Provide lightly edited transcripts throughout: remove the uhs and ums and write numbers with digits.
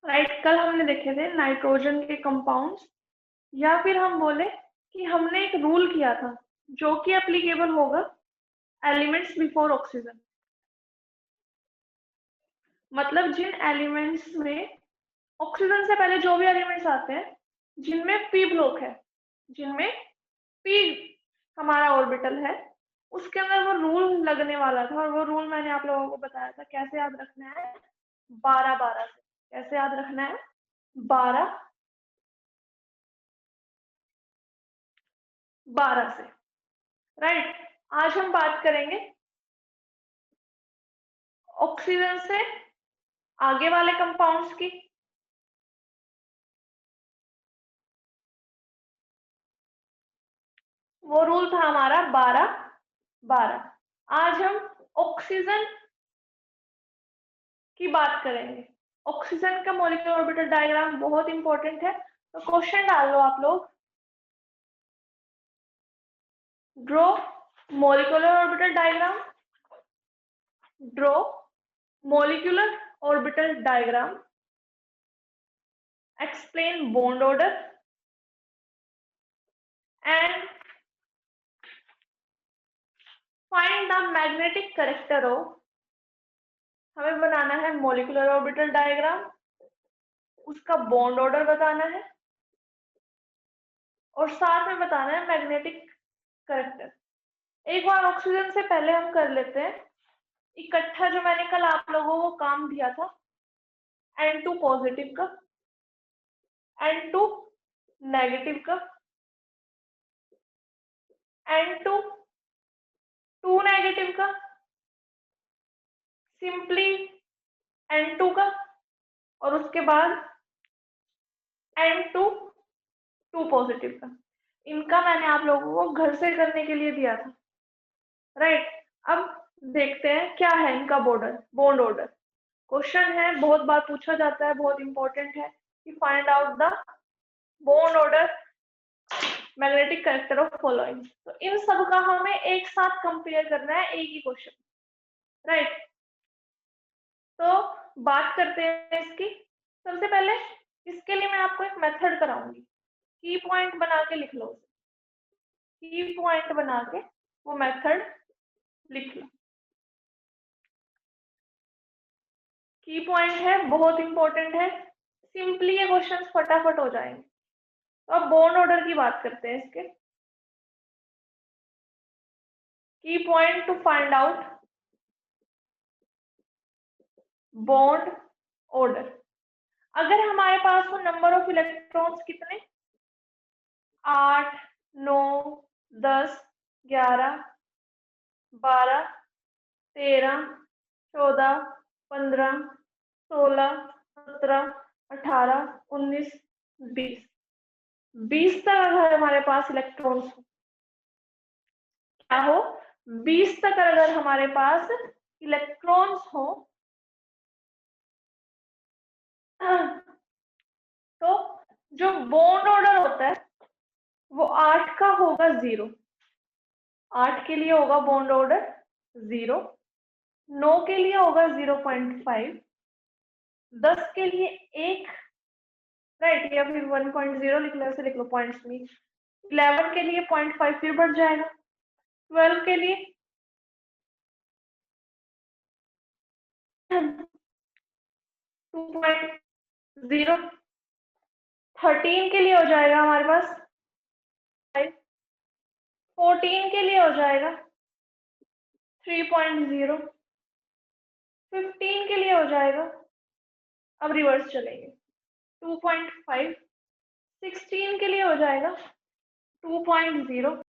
Right, कल हमने देखे थे नाइट्रोजन के कंपाउंड्स, या फिर हम बोले कि हमने एक रूल किया था जो कि एप्लीकेबल होगा एलिमेंट्स बिफोर ऑक्सीजन। मतलब जिन एलिमेंट्स में ऑक्सीजन से पहले जो भी एलिमेंट्स आते हैं जिनमें पी ब्लॉक है, जिनमें पी हमारा ऑर्बिटल है, उसके अंदर वो रूल लगने वाला था। और वो रूल मैंने आप लोगों को बताया था कैसे याद रखना है, 12-12 से। कैसे याद रखना है, 12-12 से। राइट, आज हम बात करेंगे ऑक्सीजन से आगे वाले कंपाउंड्स की। वो रूल था हमारा 12-12। आज हम ऑक्सीजन की बात करेंगे। ऑक्सीजन का मॉलिक्यूलर ऑर्बिटल डायग्राम बहुत इंपॉर्टेंट है, तो क्वेश्चन डाल लो आप लोग। Draw molecular orbital diagram, draw molecular orbital diagram, explain bond order and find the magnetic character of. हमें बनाना है मॉलिक्यूलर ऑर्बिटल डायग्राम, उसका बॉन्ड ऑर्डर बताना है और साथ में बताना है मैग्नेटिक कैरेक्टर। एक बार ऑक्सीजन से पहले हम कर लेते हैं इकट्ठा जो मैंने कल आप लोगों को काम दिया था, N2 पॉजिटिव का, N2 नेगेटिव का, N2 2 नेगेटिव का, सिंपली N2 का, और उसके बाद N2 2 पॉजिटिव का। इनका मैंने आप लोगों को घर से करने के लिए दिया था। राइट, अब देखते हैं क्या है इनका बॉन्ड ऑर्डर। क्वेश्चन है, बहुत बार पूछा जाता है, बहुत इंपॉर्टेंट है कि find out the bond order magnetic character of following. तो इन सब का हमें एक साथ कंपेयर करना है एक ही क्वेश्चन। राइट, तो बात करते हैं इसकी। सबसे पहले इसके लिए मैं आपको एक मेथड कराऊंगी, की पॉइंट बना के लिख लो। की पॉइंट बना के वो मेथड लिख लो। की पॉइंट है, बहुत इंपॉर्टेंट है, सिंपली ये क्वेश्चन फटाफट हो जाएंगे। तो अब बॉन्ड ऑर्डर की बात करते हैं इसके। की point two find out bond order. अगर हमारे पास हो नंबर ऑफ इलेक्ट्रॉन्स कितने, 8, 9, 10, 11, 12, 13, 14, 15, 16, 17, 18, 19, 20। 20 तक अगर हमारे पास इलेक्ट्रॉन्स हो, क्या हो, 20 तक अगर हमारे पास इलेक्ट्रॉन्स हो, तो जो बॉन्ड ऑर्डर होता है वो 8 का होगा 0। 8 के लिए होगा बॉन्ड ऑर्डर 0, 9 के लिए होगा 0.5, 10 के लिए 1, राइट, या फिर 1.0 लिख लो, ऐसे लिख लो पॉइंट्स में। 11 के लिए 0.5 फिर बढ़ जाएगा, 12 के लिए 2.0, 13 के लिए हो जाएगा हमारे पास 5, 14 के लिए हो जाएगा 3.0, 15 के लिए हो जाएगा, अब रिवर्स चलेंगे, 2.5, 16 के लिए हो जाएगा 2.0,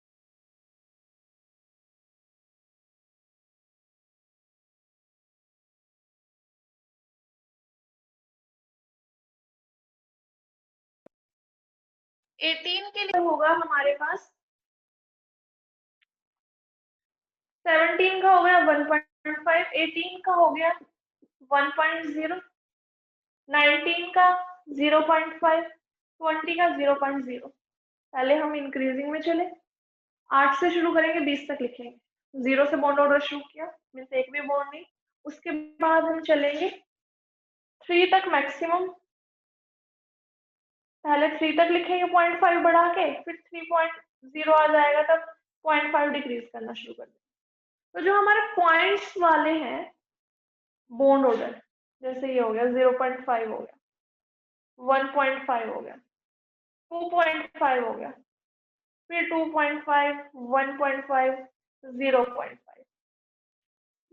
18 के लिए होगा हमारे पास 17 का हो गया 1.5, 18 का हो गया 1.0, 19 का 0.5, 20 का 0.0। पहले हम इंक्रीजिंग में चले, 8 से शुरू करेंगे 20 तक लिखेंगे। 0 से बॉन्ड ऑर्डर शुरू किया, मीन्स एक भी बॉन्ड नहीं। उसके बाद हम चलेंगे 3 तक मैक्सिमम, पहले 3 तक लिखेंगे 0.5 बढ़ा के, फिर 3.0 आ जाएगा तब 0.5 डिक्रीज करना शुरू कर देंगे। तो जो हमारे पॉइंट्स वाले हैं बॉन्ड ऑर्डर, जैसे ये हो गया 0.5 हो गया, 1.5 हो गया, 2.5 हो गया, फिर 2.5, 1.5, 0.5,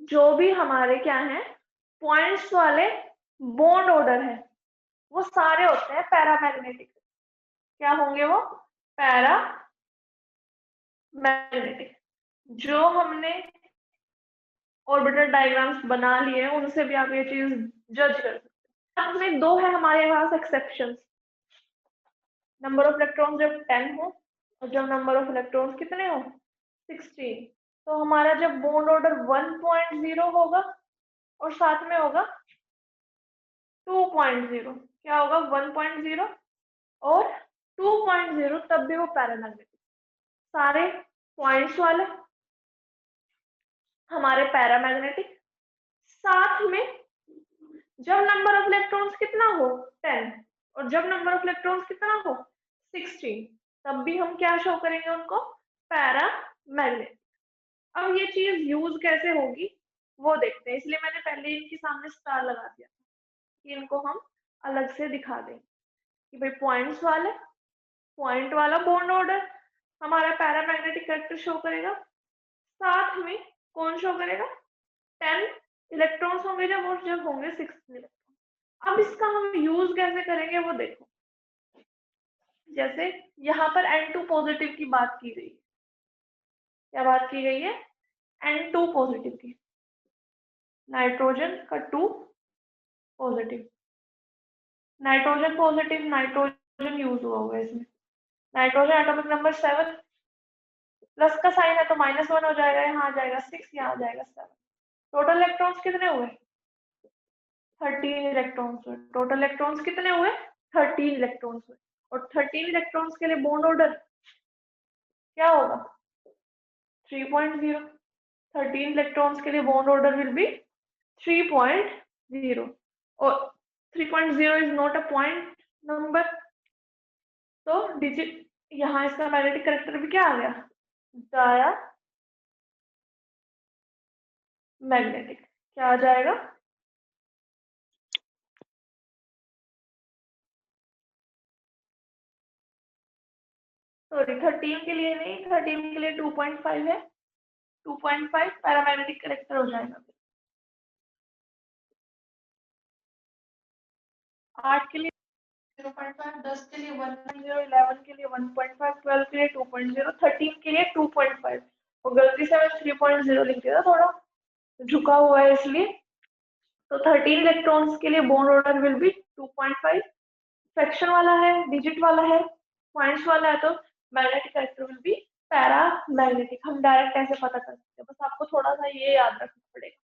जो भी हमारे क्या है पॉइंट्स वाले बॉन्ड ऑर्डर है वो सारे होते हैं पैरामैग्नेटिक। क्या होंगे वो? पैरामैग्नेटिक। जो हमने ऑर्बिटल डायग्राम्स बना लिए उनसे भी आप ये चीज जज कर सकते हैं। इसमें दो है हमारे पास एक्सेप्शंस, नंबर ऑफ इलेक्ट्रॉन जब 10 हो और जब नंबर ऑफ इलेक्ट्रॉन्स कितने हो 16। तो हमारा जब बॉन्ड ऑर्डर 1.0 होगा और साथ में होगा 2.0, क्या होगा 1.0 और 2.0, तब भी वो पैरामैग्नेटिक। सारे पॉइंट्स वाले हमारे पैरामैग्नेटिक, साथ में जब नंबर ऑफ इलेक्ट्रॉन्स कितना हो 10 और जब नंबर ऑफ इलेक्ट्रॉन्स कितना हो 16, तब भी हम क्या शो करेंगे उनको? पैरामैग्नेटिक। अब ये चीज यूज कैसे होगी वो देखते हैं, इसलिए मैंने पहले इनके सामने स्टार लगा दिया कि इनको हम अलग से दिखा दें कि भाई पॉइंट्स वाले, पॉइंट वाला बॉन्ड ऑर्डर हमारा पैरामैग्नेटिक कैरेक्टर शो करेगा, साथ में कौन शो करेगा 10 इलेक्ट्रॉन्स होंगे जब, और जब होंगे 16 इलेक्ट्रॉन। अब इसका हम यूज कैसे करेंगे वो देखो। जैसे यहाँ पर N2 पॉजिटिव की बात की गई है, क्या बात की गई है? N2 पॉजिटिव की, नाइट्रोजन का 2 positive, nitrogen positive, nitrogen use हुआ होगा इसमें। नाइट्रोजन एटॉमिक नंबर 7, प्लस का साइन है तो -1 हो जाएगा, यहाँ आ जाएगा 6, यहाँ आ जाएगा 7। टोटल इलेक्ट्रॉन्स कितने हुए? 13 इलेक्ट्रॉन्स हुए। टोटल इलेक्ट्रॉन्स कितने हुए? 13 इलेक्ट्रॉन्स हुए। और 13 इलेक्ट्रॉन्स के लिए बॉन्ड ऑर्डर क्या होगा? 3.0। 13 इलेक्ट्रॉन्स के लिए बॉन्ड ऑर्डर विल बी 3.0 और 3.0 is not a point number, तो डिजिट यहाँ इसका मैग्नेटिक कैरेक्टर भी क्या आ गया? Diamagnetic. क्या आ जाएगा? सॉरी 13 के लिए नहीं, 13 के लिए 2.5 है, 2.5 पैरामैग्नेटिक कैरेक्टर हो जाएगा। 8 के लिए 0.5, 10 के लिए 1.0, 11 के लिए 1.5, 12 के लिए 2.0, 13 के लिए 2.5। और गलती से मैं 3.0 लिख दिया था, थोड़ा झुका हुआ है इसलिए। तो 13 इलेक्ट्रॉन्स के लिए bond order will be 2.5। Fraction वाला है, डिजिट वाला है, पॉइंट्स वाला है, तो magnetic character will be paramagnetic. हम डायरेक्ट ऐसे पता कर सकते हैं, बस आपको थोड़ा सा ये याद रखना पड़ेगा,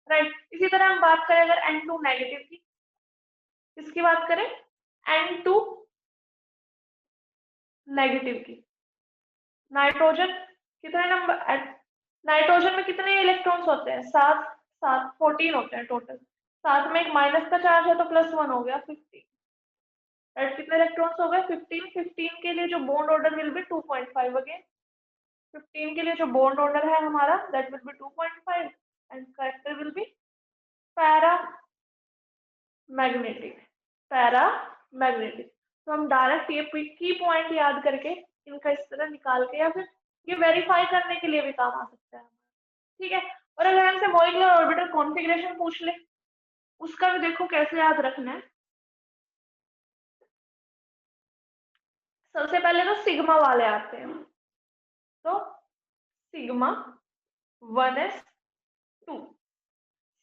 राइट। इसी तरह हम बात करें अगर N2 नेगेटिव की, किसकी बात करें? N2 नेगेटिव की। नाइट्रोजन कितने नंबर, नाइट्रोजन में कितने इलेक्ट्रॉन्स होते हैं? 7, 7, 14 होते हैं टोटल। साथ में एक माइनस का चार्ज है तो +1 हो गया 15। राइट, कितने इलेक्ट्रॉन्स हो गए? 15। 15 के लिए जो bond order will be 2.5 again. 15 के लिए जो बॉन्ड ऑर्डर है हमारा that will be 2.5 and character will be paramagnetic. Paramagnetic. तो हम डायरेक्ट ये की पॉइंट याद करके इनका इस तरह निकाल के, या फिर ये वेरीफाई करने के लिए भी काम आ सकता है, ठीक है। और अगर हमसे मॉलिक्यूलर ऑर्बिटल कॉन्फ़िगरेशन पूछ ले, उसका भी देखो कैसे याद रखना है। सबसे पहले तो सिग्मा वाले आते हैं, तो सिग्मा 1s2,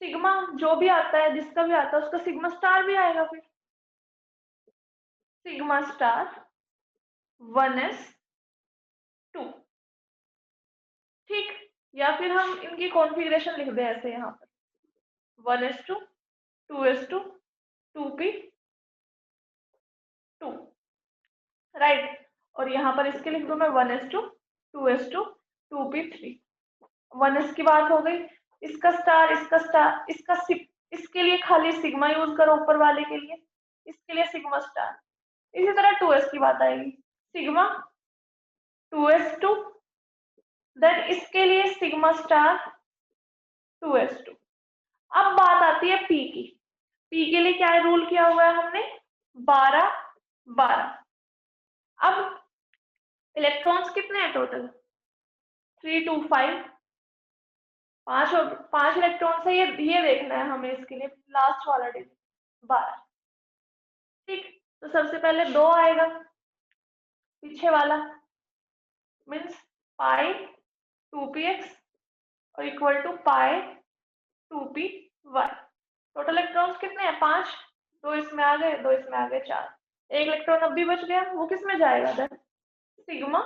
सिग्मा जो भी आता है, जिसका भी आता है उसका सिग्मा स्टार भी आएगा, फिर सिग्मा स्टार 1s2, ठीक। या फिर हम इनकी कॉन्फ़िगरेशन लिख दें ऐसे यहाँ पर 1s2, 2s2, 2p2, राइट। और यहाँ पर इसके लिख दूं मैं 1s2, 2s2, 2p3। 1s की बात हो गई, इसका स्टार, इसका स्टार, इसके लिए खाली सिग्मा यूज करो ऊपर वाले के लिए, इसके लिए सिग्मा स्टार। इसी तरह 2s की बात आएगी, सिग्मा 2s2, देन इसके लिए सिग्मा स्टार 2s2। अब बात आती है पी की। पी के लिए क्या रूल किया हुआ है हमने, 12 12। अब इलेक्ट्रॉन्स कितने हैं टोटल, 3 2 5, 5 इलेक्ट्रॉन है, ये देखना है हमें इसके लिए लास्ट वाला डिजिट 12। ठीक, तो सबसे पहले 2 आएगा पीछे वाला, मीन्स पाई 2px और equal to pi 2py। Total electrons कितने हैं, 5, 2 इसमें आ गए, 2 इसमें आ गए, 4। एक इलेक्ट्रॉन अब भी बच गया, वो किस में जाएगा, देन सिग्मा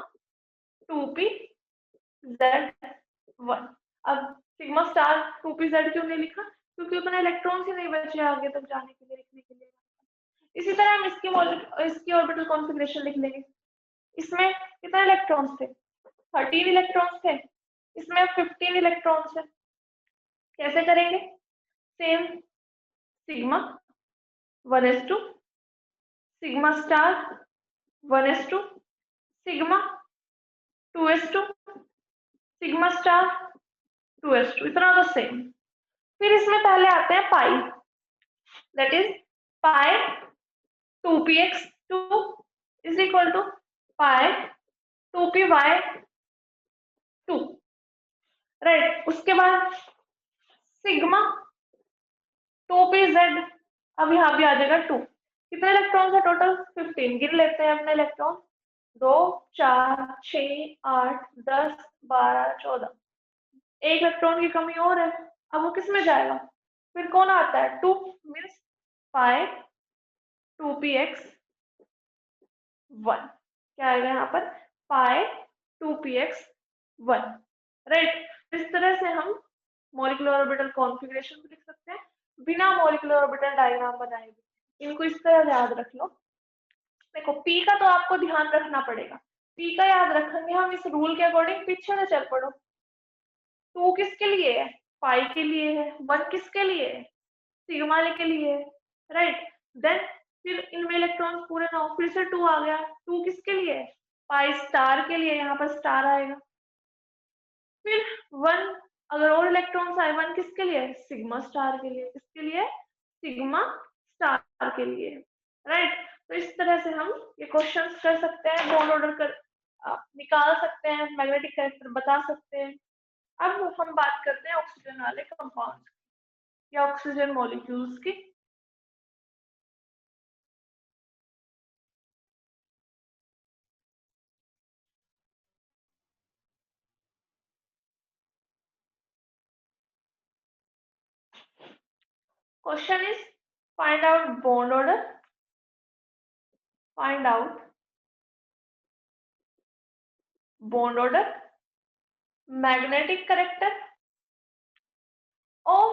2pz1। अब सिग्मा स्टार 2pz क्यों नहीं लिखा, क्योंकि उतना इलेक्ट्रॉन्स ही नहीं बचे आगे तक जाने के लिए, लिखने के लिए। इसी तरह हम इसकी ऑर्बिटल कॉन्फ़िगरेशन लिख लेंगे। इसमें कितने इलेक्ट्रॉन्स थे, 13 इलेक्ट्रॉन्स थे, इसमें 15 इलेक्ट्रॉन्स है। कैसे करेंगे, same sigma 1s2, sigma star 1s2, sigma 2s2, sigma star 2s2, इतना तो सेम। फिर इसमें पहले आते हैं pi, that is pi 2px2 is equal to pi 2py2, right. उसके बाद सिग्मा 2pz, अब यहाँ भी आ जाएगा 2। कितने इलेक्ट्रॉन्स है टोटल, 15। गिन लेते हैं अपने इलेक्ट्रॉन, 2 4 6 8 10 12 14। एक इलेक्ट्रॉन की कमी और है, अब वो किस में जाएगा, फिर कौन आता है, 2, मीन्स पाई 2px1। क्या आएगा यहाँ पर, पाई 2px1, राइट। इस तरह से हम मॉलिक्यूलर ऑर्बिटल कॉन्फ़िगरेशन भी लिख सकते हैं बिना मॉलिक्यूलर ऑर्बिटल डायग्राम बनाए भी। इनको इस तरह याद रख लो। देखो पी का तो आपको ध्यान रखना पड़ेगा, पी का याद रखेंगे हम इस रूल के अकॉर्डिंग, पीछे से चल पड़ो। 2 किसके लिए है, पाई के लिए है, 1 किसके लिए है, सिग्मा के लिए है, राइट। देन फिर इनमें इलेक्ट्रॉन पूरे ना हो, फिर से 2 आ गया, 2 किसके लिए है, पाई स्टार के लिए, यहाँ पर स्टार आएगा। फिर 1 अगर और इलेक्ट्रॉन्स आए, 1 किसके लिए है, सिग्मा स्टार के लिए, किसके लिए, सिग्मा स्टार के लिए, राइट। तो इस तरह से हम ये क्वेश्चंस कर सकते हैं, बॉन्ड ऑर्डर कर निकाल सकते हैं, मैग्नेटिक कैरेक्टर बता सकते हैं। अब हम बात करते हैं ऑक्सीजन वाले कंपाउंड या ऑक्सीजन मॉलिक्यूल्स की। Question is find out bond order, find out bond order, magnetic character of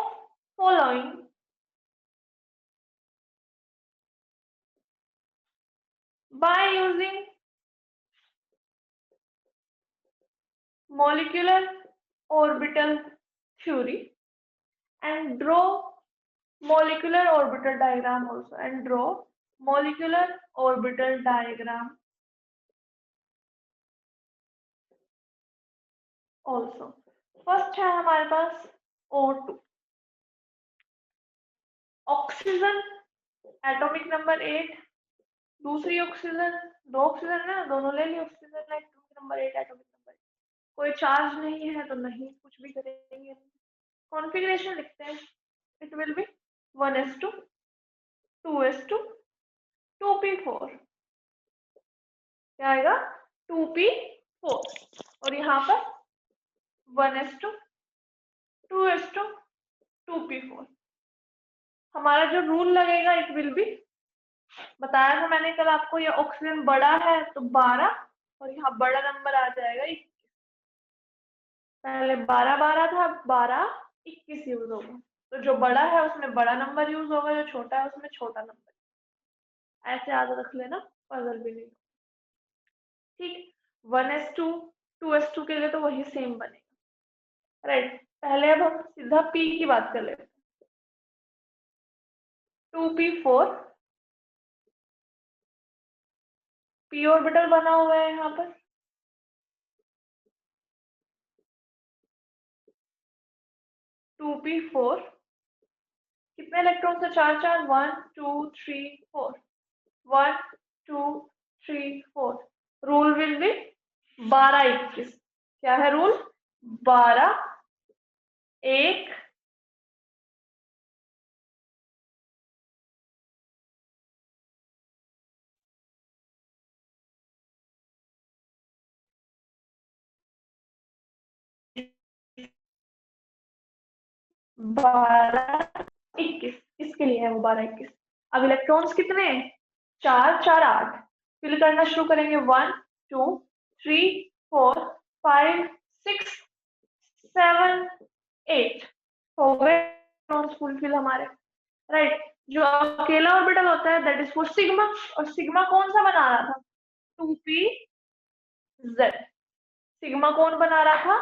following by using molecular orbital theory and draw molecular orbital diagram also, and draw molecular orbital diagram also. First है हमारे पास O2, oxygen atomic number 8, दूसरी oxygen, 2 oxygen है, दोनों ले ली, oxygen atomic number 8, atomic number 8, कोई charge नहीं है तो नहीं कुछ भी करेंगे। कॉन्फ़िगरेशन लिखते हैं, it will be 1s2, 2s2, 2p4। क्या आएगा, 2p4, और यहाँ पर 1s2, 2s2, 2p4। हमारा जो रूल लगेगा इट विल बी, बताया था मैंने कल आपको, ये ऑक्सीजन बड़ा है तो 12 और यहाँ बड़ा नंबर आ जाएगा 21। पहले 12 12 था, 12 21 यूज होगा, तो जो बड़ा है उसमें बड़ा नंबर यूज होगा, जो छोटा है उसमें छोटा नंबर। ऐसे याद रख लेना, पजल भी नहीं। ठीक, 1s2, 2s2 के लिए तो वही सेम बनेगा, राइट। पहले अब हम सीधा p की बात कर लेते हैं, 2p4 p ऑर्बिटल बना हुआ है यहाँ पर, टू पी फोर, कितने इलेक्ट्रॉन है? चार चार, 1 2 3 4, 1 2 3 4। Rule will be 12 21। क्या है रूल? 12 1 12 21, इसके लिए है वो 12 21। अब इलेक्ट्रॉन्स कितने हैं? 4 4 8। फिल करना शुरू करेंगे, 1 2 3 4 5 6 7 8। हो गए इलेक्ट्रॉन्स फुलफिल हमारे, राइट। जो अकेला ऑर्बिटल होता है दैट इज फॉर सिग्मा, और सिग्मा कौन सा बना रहा था? 2p z। सिग्मा कौन बना रहा था?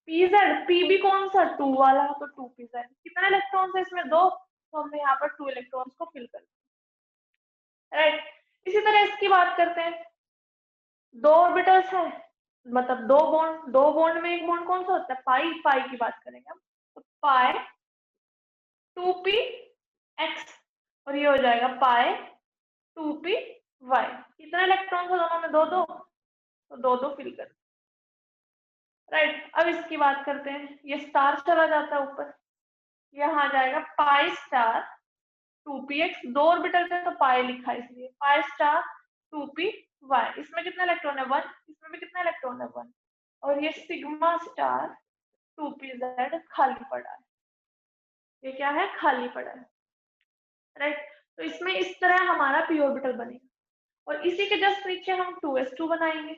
pz। p भी कौन सा? 2 वाला, तो 2pz। कितने इलेक्ट्रॉन्स है इसमें? 2, तो हमने यहाँ पर 2 इलेक्ट्रॉन्स को फिल कर दिया, राइट। इसी तरह इसकी बात करते हैं, दो ऑर्बिटल्स है, मतलब दो बॉन्ड में एक बॉन्ड कौन सा होता है? पाई, पाई की बात करेंगे हम, तो पाई 2p x, और ये हो जाएगा पाई 2p y। कितने इलेक्ट्रॉन्स है दोनों में? दो दो, तो दो दो फिल कर, राइट। अब इसकी बात करते हैं, ये स्टार चला जाता है ऊपर, यहाँ आ जाएगा पाई स्टार 2px। दो ऑर्बिटल थे तो पाई लिखा है इसलिए, पाई स्टार 2py। इसमें कितना इलेक्ट्रॉन है? 1। इसमें भी कितना इलेक्ट्रॉन है? 1। और ये सिग्मा स्टार 2pz खाली पड़ा है, ये क्या है? खाली पड़ा है, राइट। तो इसमें इस तरह हमारा p ऑर्बिटल बनेगा, और इसी के जस्ट नीचे हम 2s2 बनाएंगे।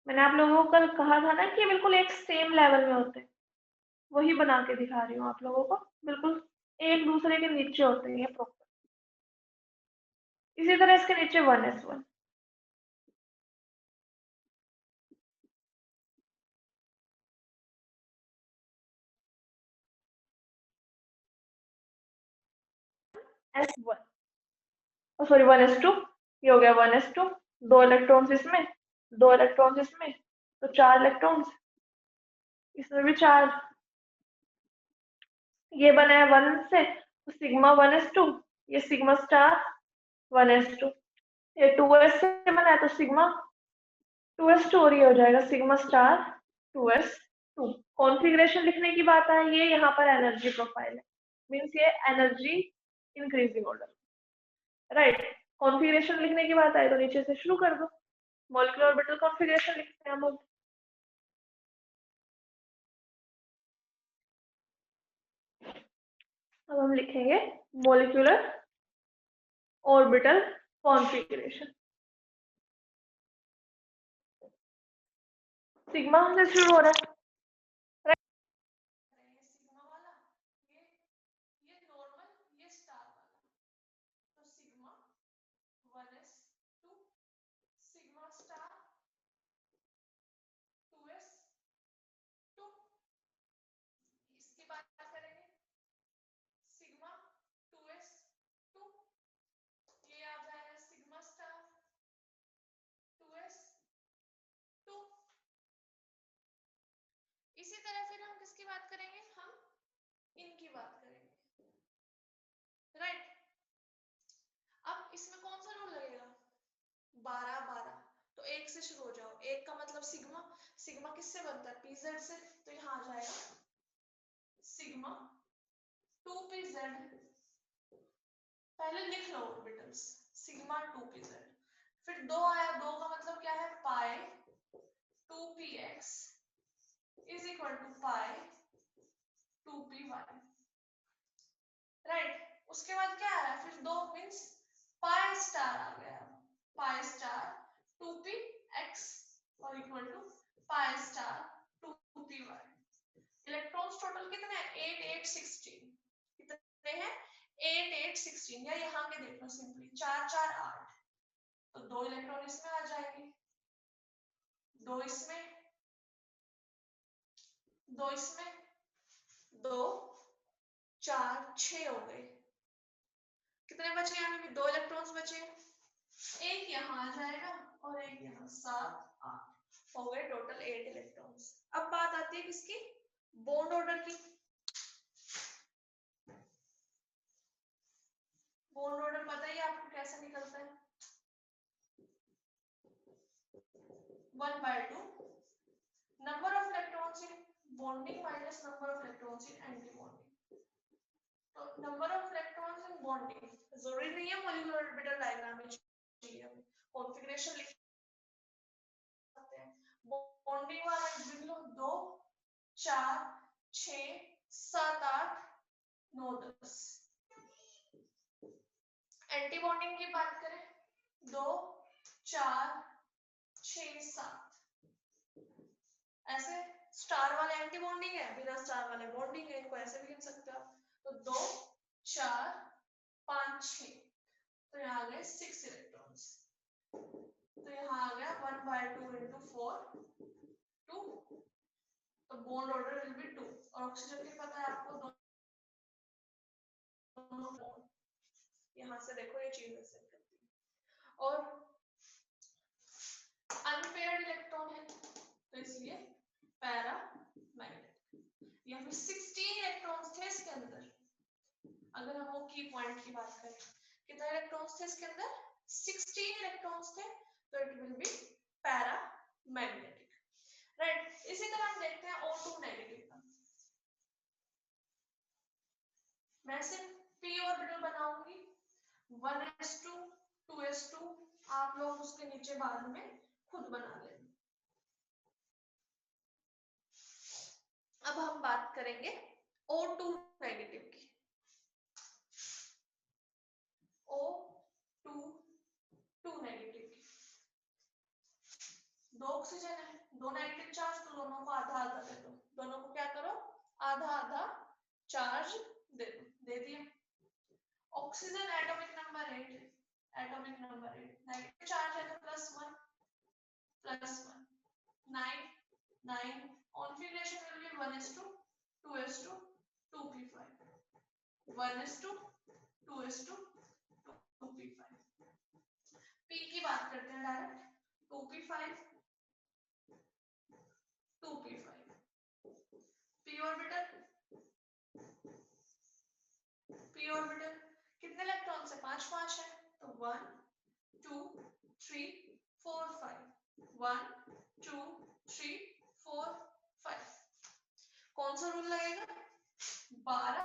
मैंने आप लोगों को कल कहा था ना कि बिल्कुल एक सेम लेवल में होते हैं, वही बना के दिखा रही हूँ आप लोगों को, बिल्कुल एक दूसरे के नीचे होते हैं प्रॉपर। इसी तरह इसके नीचे 1s1, s1, सॉरी 1s2, ये हो गया 1s2। दो इलेक्ट्रॉन्स इसमें, दो इलेक्ट्रॉन्स इसमें, तो 4 इलेक्ट्रॉन्स, इसमें भी 4। ये बना है 1 से, तो सिग्मा 1s2, ये सिग्मा स्टार 1s2। ये 2s से बना है तो सिग्मा 2s2, और ये हो जाएगा सिग्मा स्टार 2s2। कॉन्फ़िगरेशन लिखने की बात है, ये यहाँ पर एनर्जी प्रोफाइल है, मीन्स ये energy increasing order, right. Configuration लिखने की बात आए तो नीचे से शुरू कर दो, मॉलिक्यूलर ऑर्बिटल कॉन्फ़िगरेशन लिखते हैं हम लोग। अब हम लिखेंगे मॉलिक्यूलर ऑर्बिटल कॉन्फ़िगरेशन। सिग्मा से शुरू हो रहा है, सिग्मा वाला, ये नॉर्मल, ये स्टार वाला, तो sigma 1s2, sigma star 2s2। इसकी बात करेंगे, सिग्मा 2s2, ये आ जाएगा सिग्मा स्टार 2s2। इसी तरह फिर हम किसकी बात करेंगे? हम इनकी बात करेंगे, राइट। अब इसमें कौन सा रूल लगेगा? 12 12, तो एक से शुरू हो जाओ। एक का मतलब सिग्मा, सिग्मा किससे बनता है? pz से, तो यहाँ आ जाएगा सिग्मा 2pz। पहले लिख लो ऑर्बिटल्स, सिग्मा 2pz। फिर दो आया, दो का मतलब क्या है? Pi 2px is equal to pi 2py, right. उसके बाद क्या आ रहा है? फिर दो मीन्स पाई स्टार आ गया, पाई स्टार 2px और equal to pi star 2py। Electrons total कितने हैं? 8 8 16। कितने हैं? 8 8 16, या यहाँ के देख लो सिंपली, 4 4 8, तो दो इलेक्ट्रॉन इसमें आ जाएंगे, दो इसमें, दो इसमें, दो 4 6 हो गए। कितने कितने बचे? यहाँ पे भी 2 इलेक्ट्रॉन्स बचे, एक यहाँ आ जाएगा और एक यहाँ, 7 8 हो गए टोटल 8 इलेक्ट्रॉन्स। अब बात आती है किसकी? बॉन्ड ऑर्डर की। बॉन्ड ऑर्डर पता ही आपको कैसे निकलता है? 1/2 number of electrons in bonding minus number of electrons in anti bonding. तो number of electrons in bonding जरूरी नहीं है मॉलिक्यूलर ऑर्बिटल डायग्राम में चाहिए, हमें कॉन्फ़िगरेशन लिख सकते हैं। बॉन्डिंग वाला लिख लो 2 4 6 7 8 9 10। एंटी बॉन्डिंग की बात करें 2 4 6 7। ऐसे स्टार वाले एंटी बॉन्डिंग है, बिना स्टार वाले बॉन्डिंग है, इनको ऐसे भी लिख सकते हो आप। तो 2 4 5 6, तो यहाँ आ गए 6 इलेक्ट्रॉन्स। तो यहाँ आ गया 1/2 into 4 2। तो बॉन्ड ऑर्डर विल बी 2। और ऑक्सीजन की पता है आपको दोनों बॉन्ड, यहाँ से देखो ये चीज ऐसे करती है। और अनपेयर्ड इलेक्ट्रॉन है तो इसलिए पैरा मैग्नेटिक। यहाँ पे 16 इलेक्ट्रॉन्स थे इसके अंदर। अगर हम वो की पॉइंट की बात करें, कितने इलेक्ट्रॉन्स थे इसके अंदर? 16 इलेक्ट्रॉन्स थे, तो it will be para magnetic, right. इसी तरह हम देखते हैं O2 नेगेटिव का। मैं सिर्फ p ऑर्बिटल बनाऊंगी 1s2 2s2, आप लोग उसके नीचे बाद में खुद बना लेना। अब हम बात करेंगे O2 नेगेटिव की। O2 नेगेटिव की 2 ऑक्सीजन है, 2 नेगेटिव चार्ज, तो दोनों को आधा आधा दे दो। दोनों को क्या करो? आधा आधा चार्ज दे दो। दे दिया। Oxygen atomic number 8, atomic number 8, negative charge है तो +1 +1 9 9। Configuration will be 1s2 2s2 2p5, 1s2 2s2 2p5। p की बात करते हैं direct, 2p5 2p5। p orbital कितने इलेक्ट्रॉन से? 5 5 है, तो 1 2 3 4 5 1 2 3 4 5। कौन सा रूल लगेगा? 12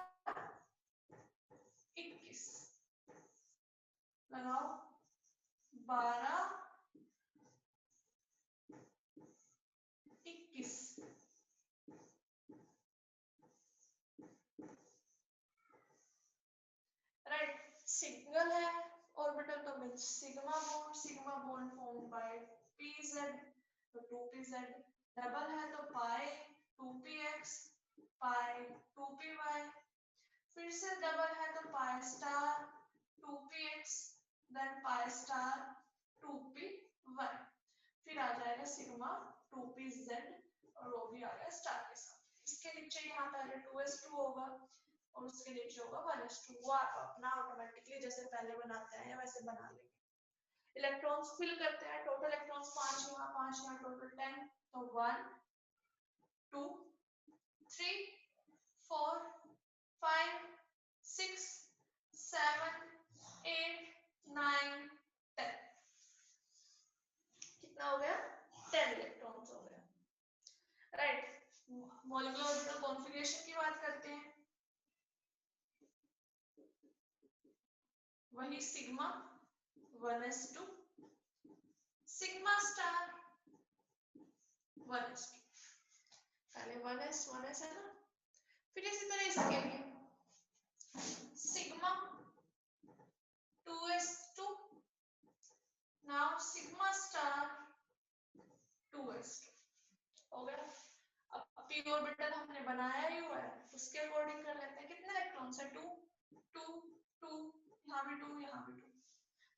21 लगाओ। 12 21, राइट। सिंगल है ऑर्बिटल तो means sigma bond formed by pz, तो 2pz। डबल है तो पाई 2px पाई 2py। फिर से डबल है तो pi star 2px then pi star 2py। फिर आ जाएगा सिग्मा 2pz और वो भी आ गया स्टार के साथ। इसके नीचे यहाँ पहले 2s2 होगा और उसके नीचे होगा 1s2। वो आप अपना ऑटोमेटिकली जैसे पहले बनाते हैं वैसे बना लेंगे। इलेक्ट्रॉन्स फिल करते हैं, टोटल इलेक्ट्रॉन्स 5 यहाँ, टोटल 10। तो 1 2 3 4 5 6 7 8 9 10। कितना हो गया? 10 इलेक्ट्रॉन्स हो गया, राइट। मॉलिक्यूलर ऑर्बिटल कॉन्फ़िगरेशन की बात करते हैं, वही sigma 1s2 sigma star 1s2, पहले 1s है ना। फिर इसी तरह इसके लिए sigma 2s2 now sigma star 2s2 हो गया। अब p ऑर्बिटल हमने बनाया ही हुआ है, उसके अकॉर्डिंग कर लेते हैं। कितने इलेक्ट्रॉन्स है? 2 2 2, यहाँ भी 2 यहाँ भी 2।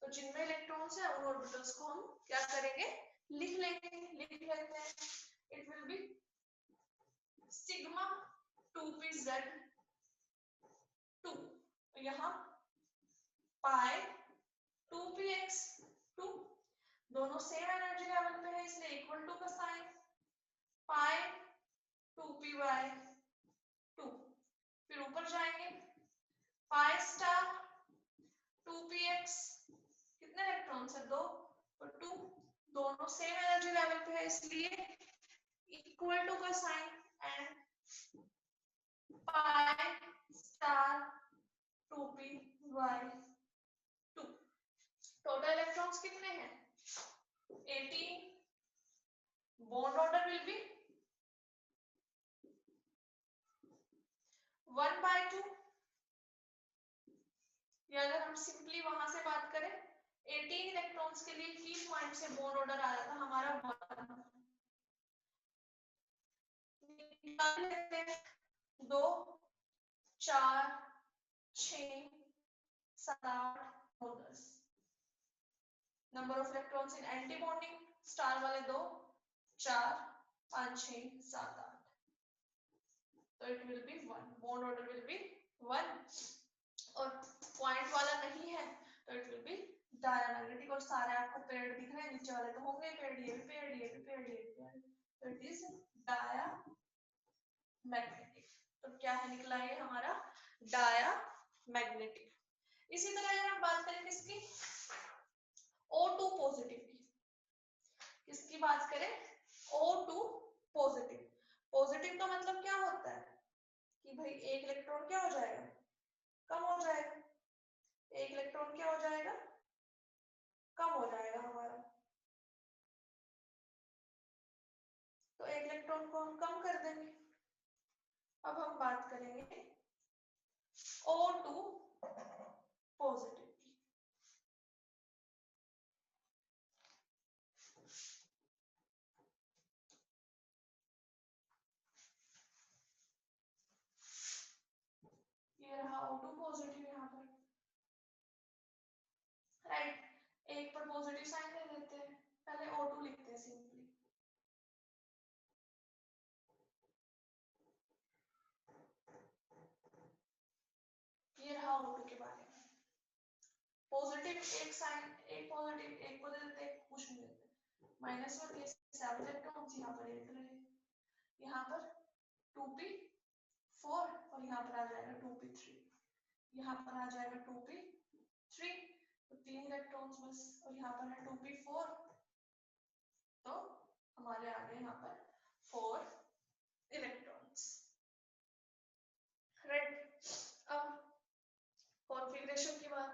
तो जिनमें इलेक्ट्रॉन्स है उन ऑर्बिटल्स को हम क्या करेंगे? लिख लेते हैं। It will be sigma 2pz 2, यहाँ पाई 2px 2, दोनों सेम एनर्जी लेवल पे है इसलिए इक्वल टू का साइन, पाई 2p बाय 2, फिर ऊपर जाएंगे पाई स्टार 2px, कितने इलेक्ट्रॉन्स है 2 और 2, दोनों सेम एनर्जी लेवल पे है इसलिए इक्वल टू का sign and pi star 2p by 2, total electrons कितने हैं 18, बॉन्ड ऑर्डर विल बी 1/2, या अगर हम सिंपली वहां से बात करें 18 इलेक्ट्रॉन्स के लिए की पॉइंट से बॉन्ड ऑर्डर आया था हमारा 1, निकाल लेते हैं 2 4 6 7 8 9 10, number of electrons in anti bonding star वाले 2 4 5 6 7 8, तो it will be 1, bond order will be 1, और पॉइंट वाला नहीं है तो इट विल बी डायमैग्नेटिक, और सारे आपको पेड़ दिख रहे हैं नीचे वाले तो होंगे पेड़, ये भी पेड़, ये भी पेड़, ये भी पेड़, तो इट इज डायमैग्नेटिक, तो क्या है निकला ये हमारा डायमैग्नेटिक। इसी तरह अगर हम बात करें किसकी O2 पॉजिटिव की, किसकी बात करें O2 पॉजिटिव, पॉजिटिव का मतलब क्या होता है कि भाई एक इलेक्ट्रॉन क्या हो जाएगा कम हो जाएगा, एक इलेक्ट्रॉन क्या हो जाएगा कम हो जाएगा हमारा, तो एक इलेक्ट्रॉन को हम कम कर देंगे। अब हम बात करेंगे O2 पॉजिटिव की, ये रहा O2 पॉजिटिव यहाँ पर, राइट, एक पर पॉजिटिव साइन दे देते हैं, पहले O2 लिखते हैं सिंपली, ये रहा O2 के बारे में, पॉजिटिव एक साइन, एक पॉजिटिव एक को दे देते हैं, कुछ नहीं देते, माइनस में 7 इलेक्ट्रॉन्स यहाँ पर एक रहे, यहाँ पर 2p4 और यहाँ पर आ जाएगा 2p3, यहाँ पर आ जाएगा 2p3, तो 3 इलेक्ट्रॉन्स बस, और यहाँ पर है 2p4, तो हमारे आ गए यहाँ पर 4 इलेक्ट्रॉन्स, राइट। अब कॉन्फ़िगरेशन की बात,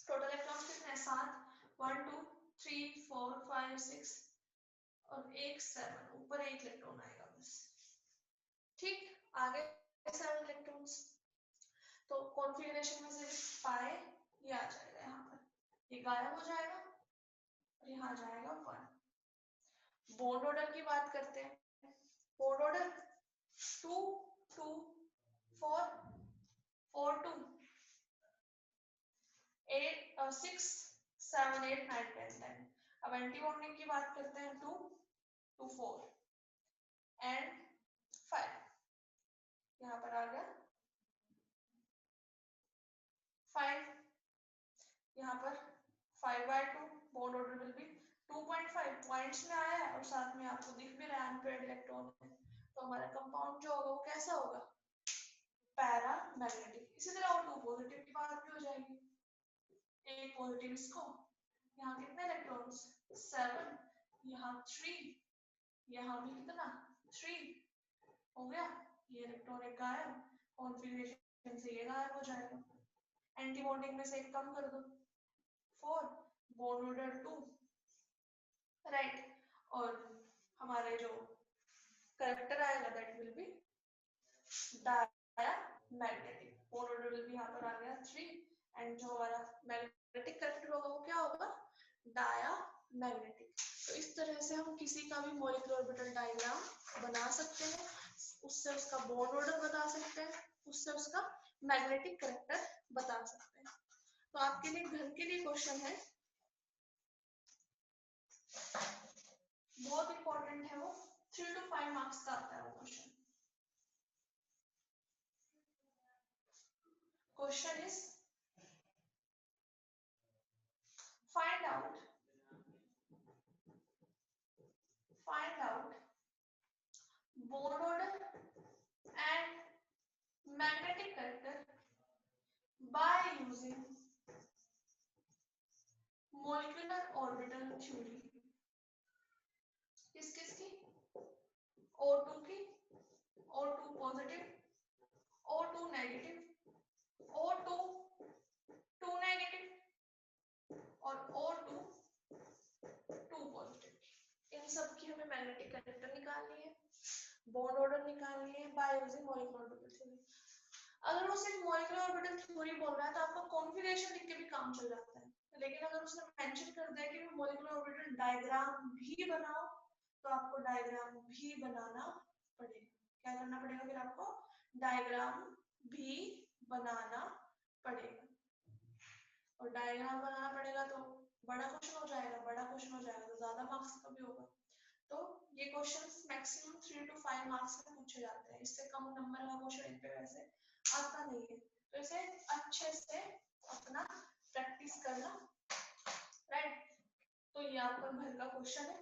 टोटल इलेक्ट्रॉन्स कितने हैं 7, 1 2 3 4 5 6 और एक 7, ऊपर एक इलेक्ट्रॉन आएगा बस, ठीक, आगे 7 इलेक्ट्रॉन्स, तो कॉन्फ़िगरेशन में सिर्फ पाई ये आ जाएगा, यहाँ पर ये गायब हो जाएगा और यहाँ आ जाएगा 1। बॉन्ड ऑर्डर की बात करते हैं, बॉन्ड ऑर्डर 2 2 4 4 2 8 6 7 8 9 10 10, अब एंटी बॉन्डिंग की बात करते हैं 2 2 4 एंड 5, यहाँ पर आ गया 5, यहाँ पर 5/2, bond order will be 2.5, points में आया है और साथ में आपको दिख भी रहा है अनपेयर्ड इलेक्ट्रॉन है, तो हमारा कंपाउंड जो होगा वो कैसा होगा पैरामैग्नेटिक। इसी तरह O2 पॉजिटिव की बात भी हो जाएगी, एक पॉजिटिव इसको, यहाँ कितने इलेक्ट्रॉन्स 7, यहाँ 3, यहाँ भी कितना 3 हो गया, ये इलेक्ट्रॉन एक गायब, कॉन्फ़िगरेशन से ये गायब हो जाएगा, एंटी बॉन्डिंग में से एक कम कर दो 4, बॉन्ड ऑर्डर 2, राइट, और हमारे जो करेक्टर आएगा that will be diamagnetic, bond order will be यहाँ पर आ गया 3 एंड जो हमारा मैग्नेटिक करेक्टर होगा वो क्या होगा डायमैग्नेटिक। तो इस तरह से हम किसी का भी मॉलिक्यूलर ऑर्बिटल डायग्राम बना सकते हैं, उससे उसका बॉन्ड ऑर्डर बता सकते हैं, उससे उसका मैग्नेटिक करेक्टर बता सकते हैं। तो आपके लिए घर के लिए क्वेश्चन है, बहुत इंपॉर्टेंट है वो, 3 to 5 मार्क्स का आता है वो question. Question is bond order and magnetic character by using molecular orbital theory. किस की? O2 की, O2 positive, O2 negative, O2 2 negative और O2 2 पॉजिटिव। इन सब की हमें मैग्नेटिक कैरेक्टर निकालनी है, बॉन्ड ऑर्डर निकालनी है by using molecular orbital theory. अगर वो सिर्फ मॉलिक्यूलर ऑर्बिटल थ्योरी बोल रहा है तो आपका कॉन्फिगरेशन लिख के भी काम चल जाता है, लेकिन अगर उसने मेंशन कर दिया कि मॉलिक्यूलर ऑर्बिटल डायग्राम भी बनाओ तो आपको डायग्राम भी बनाना पड़ेगा। क्या करना पड़ेगा फिर आपको? डायग्राम भी बनाना पड़ेगा, और डायग्राम बनाना पड़ेगा तो बड़ा क्वेश्चन हो जाएगा, बड़ा क्वेश्चन हो जाएगा तो ज्यादा मार्क्स का भी होगा। तो ये क्वेश्चंस मैक्सिमम 3 to 5 मार्क्स में पूछे जाते हैं, इससे कम नंबर का क्वेश्चन इन पे वैसे आता नहीं है, तो इसे अच्छे से अपना प्रैक्टिस करना, राइट। तो ये आपका घर का क्वेश्चन है,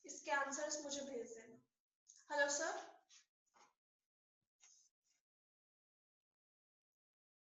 इसके आंसर्स मुझे भेज देना। Hello sir,